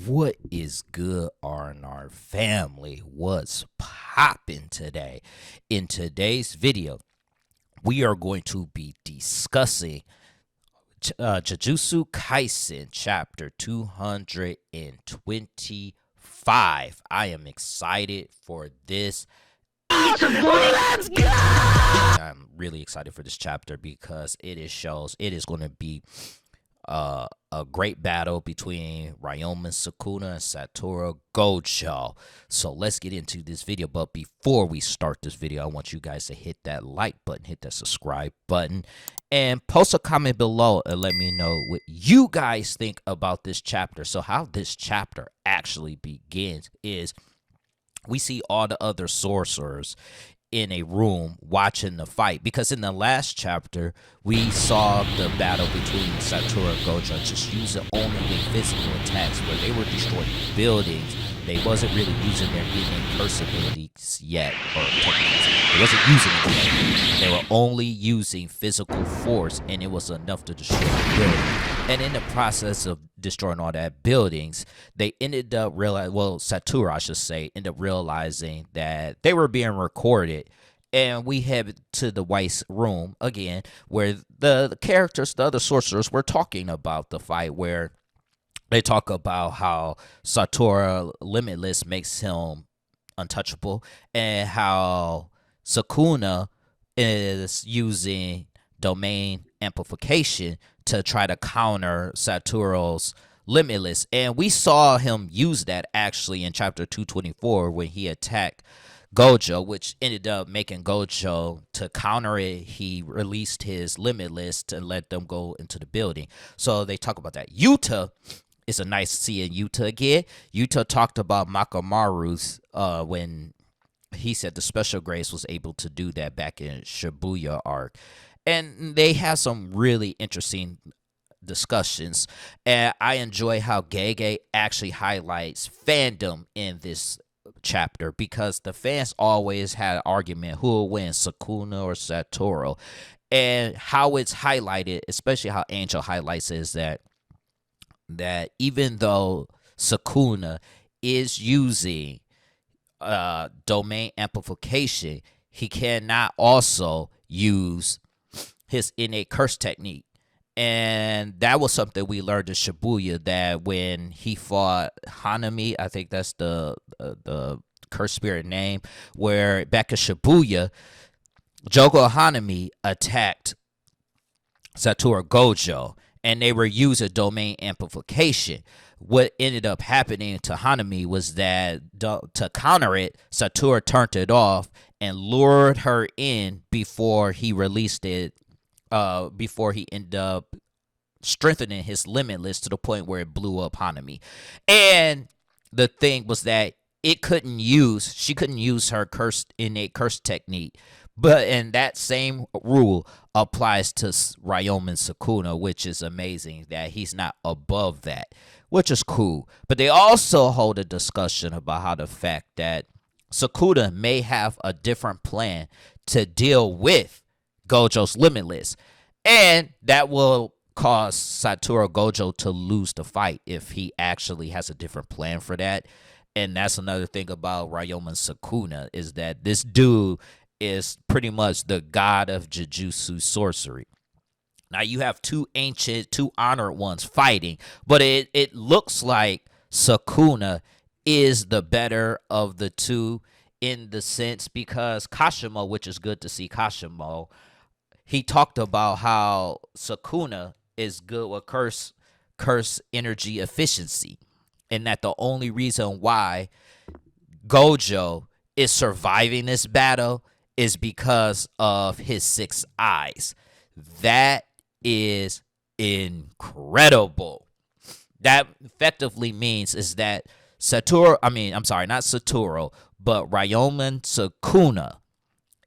What is good, R&R family? What's popping today? In today's video, we are going to be discussing Jujutsu Kaisen chapter 225. I am excited for this. Let's go! I'm really excited for this chapter because it is going to be a great battle between Ryomen Sukuna and Satoru Gojo. So let's get into this video. But before we start this video, I want you guys to hit that like button, hit that subscribe button, and post a comment below and let me know what you guys think about this chapter. So how this chapter actually begins is we see all the other sorcerers in a room watching the fight, because in the last chapter we saw the battle between Satoru and Gojo just using only the physical attacks where they were destroying buildings. They wasn't really using their innate curse abilities yet, or techniques. They wasn't using them yet. They were only using physical force, and it was enough to destroy the building. And in the process of destroying all that buildings, they ended up realizing, well, Satoru, I should say, ended up realizing that they were being recorded. And we head to the White Room again, where the characters, the other sorcerers, were talking about the fight, where they talk about how Satoru Limitless makes him untouchable, and how Sukuna is using domain amplification to try to counter Satoru's Limitless. And we saw him use that actually in chapter 224 when he attacked Gojo, which ended up making Gojo, to counter it, he released his Limitless to let them go into the building. So they talk about that. Yuta, it's a nice seeing Yuta again. Yuta talked about Makamaru's when he said the Special Grace was able to do that back in Shibuya arc. And they have some really interesting discussions. And I enjoy how Gege actually highlights fandom in this chapter, because the fans always had an argument who will win, Sukuna or Satoru. And how it's highlighted, especially how Angel highlights, is that even though Sukuna is using domain amplification, he cannot also use his innate curse technique. And that was something we learned in Shibuya, that when he fought Hanami, I think that's the curse spirit name, where back in Shibuya, Jogo Hanami attacked Satoru Gojo, and they were using domain amplification. What ended up happening to Hanami was that to counter it, Satoru turned it off and lured her in before he released it, before he ended up strengthening his Limitless to the point where it blew up Hanami. And the thing was that she couldn't use her innate curse technique. And that same rule applies to Ryomen Sukuna, which is amazing that he's not above that, which is cool. But they also hold a discussion about how the fact that Sukuna may have a different plan to deal with Gojo's Limitless, and that will cause Satoru Gojo to lose the fight if he actually has a different plan for that. And that's another thing about Ryomen Sukuna, is that this dude is pretty much the god of Jujutsu sorcery. Now you have two honored ones fighting, but it looks like Sukuna is the better of the two, in the sense, because Kashimo, which is good to see Kashimo, he talked about how Sukuna is good with curse energy efficiency, and that the only reason why Gojo is surviving this battle is because of his 6 eyes. That is incredible. That effectively means is that but Ryomen Sukuna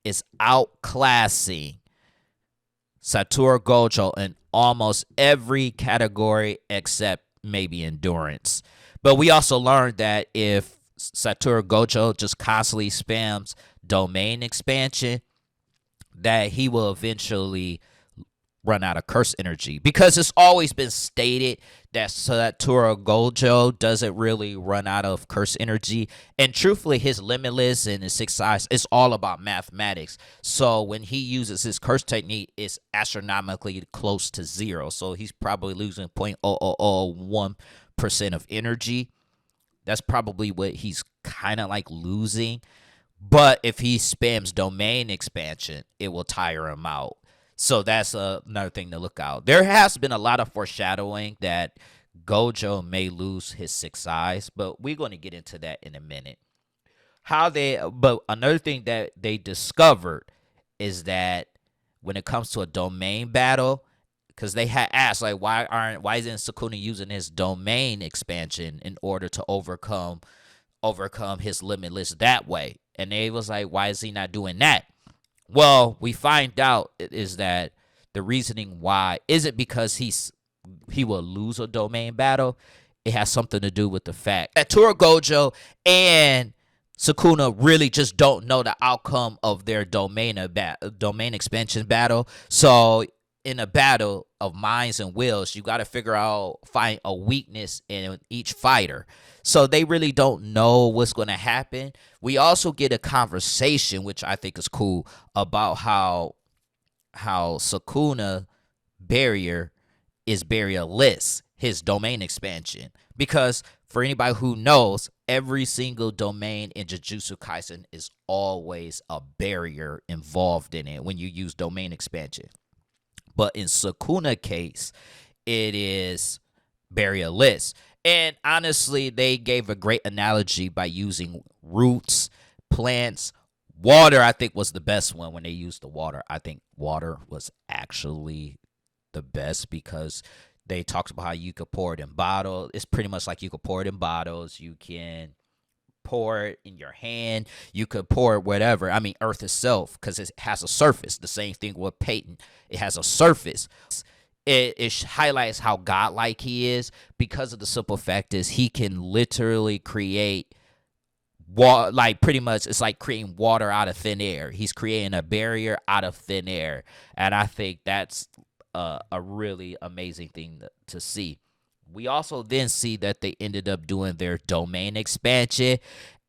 is outclassing Satoru Gojo in almost every category except maybe endurance. But we also learned that if Satoru Gojo just constantly spams domain expansion, that he will eventually run out of curse energy, because it's always been stated that Satoru Gojo doesn't really run out of curse energy. And truthfully, his limitless and his six eyes, it's all about mathematics. So when he uses his curse technique, it's astronomically close to zero. So he's probably losing 0.0001% of energy. That's probably what he's kind of like losing. But if he spams domain expansion, it will tire him out. So that's another thing to look out. There has been a lot of foreshadowing that Gojo may lose his six eyes, but we're going to get into that in a minute. But another thing that they discovered is that when it comes to a domain battle, because they had asked like why isn't Sukuna using his domain expansion in order to overcome his limitless that way, and they was like, why is he not doing that? Well, we find out is that the reasoning why isn't because he will lose a domain battle. It has something to do with the fact that Satoru Gojo and Sukuna really just don't know the outcome of their domain expansion battle. So in a battle of minds and wills, you got to find a weakness in each fighter. So they really don't know what's going to happen. We also get a conversation, which I think is cool, about how Sukuna barrier is barrierless, his domain expansion. Because for anybody who knows, every single domain in Jujutsu Kaisen is always a barrier involved in it when you use domain expansion. But in Sukuna case, it is barrierless. And honestly, they gave a great analogy by using roots, plants, water. I think was the best one when they used the water. I think water was actually the best because they talked about how you could pour it in bottles. It's pretty much like you could pour it in bottles. You can pour it in your hand. You could pour it whatever. I mean, Earth itself, because it has a surface. The same thing with Peyton. It has a surface. It highlights how godlike he is because of the simple fact is he can literally create water. Like pretty much, it's like creating water out of thin air. He's creating a barrier out of thin air, and I think that's a really amazing thing to see. We also then see that they ended up doing their domain expansion,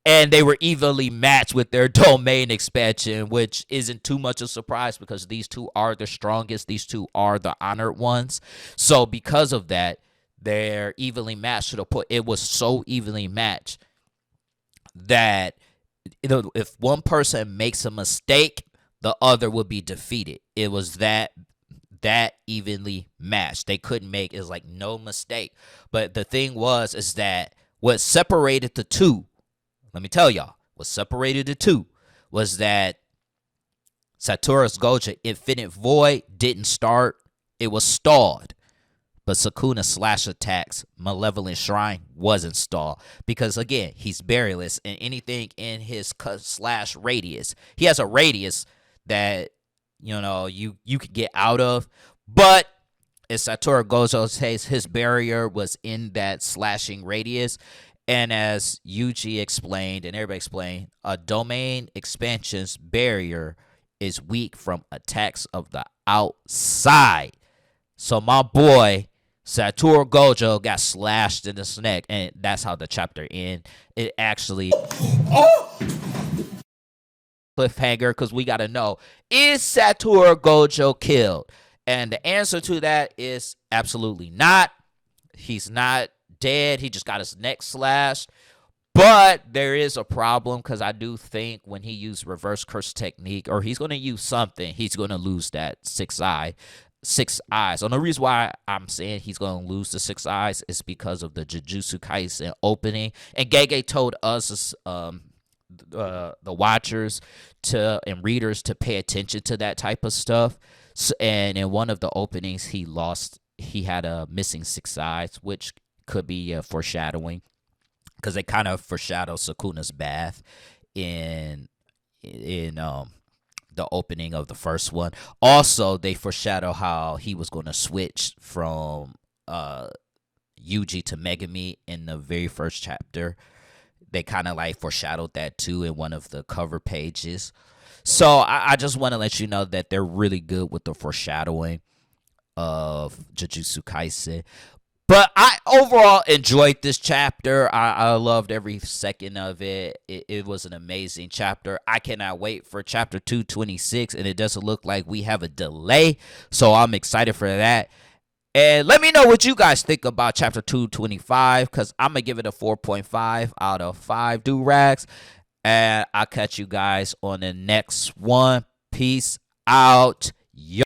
and they were evenly matched with their domain expansion, which isn't too much of a surprise because these two are the strongest. These two are the honored ones. So because of that, they're evenly matched to the point. It was so evenly matched that if one person makes a mistake, the other would be defeated. It was that evenly matched. They couldn't make it's like no mistake. But the thing is that what separated the two, let me tell y'all, what separated the two was that Satoru Gojo Infinite Void didn't start. It was stalled. But Sukuna slash attacks Malevolent Shrine wasn't stalled. Because again, he's barrierless and anything in his slash radius. He has a radius that you could get out of. But as Satoru Gojo says, his barrier was in that slashing radius. And as Yuji explained and everybody explained, a domain expansion's barrier is weak from attacks of the outside. So my boy Satoru Gojo got slashed in the neck, and that's how the chapter ends. It actually cliffhanger because we got to know, is Satoru Gojo killed? And the answer to that is absolutely not. He's not dead. He just got his neck slashed. But there is a problem because I do think when he used reverse curse technique, or he's going to use something, he's going to lose that six eyes. And the reason why I'm saying he's going to lose the six eyes is because of the Jujutsu Kaisen opening. And Gege told us, the watchers and readers to pay attention to that type of stuff. So, and in one of the openings, he had a missing six eyes, which could be foreshadowing because they kind of foreshadow Sukuna's bath in the opening of the first one. Also, they foreshadow how he was going to switch from Yuji to Megami in the very first chapter. They kind of like foreshadowed that too in one of the cover pages. So I just want to let you know that they're really good with the foreshadowing of Jujutsu Kaisen. But I overall enjoyed this chapter. I loved every second of it. It was an amazing chapter. I cannot wait for chapter 226, and it doesn't look like we have a delay. So I'm excited for that. And let me know what you guys think about chapter 225, because I'm going to give it a 4.5 out of 5 do-rags. And I'll catch you guys on the next one. Peace out. Yo.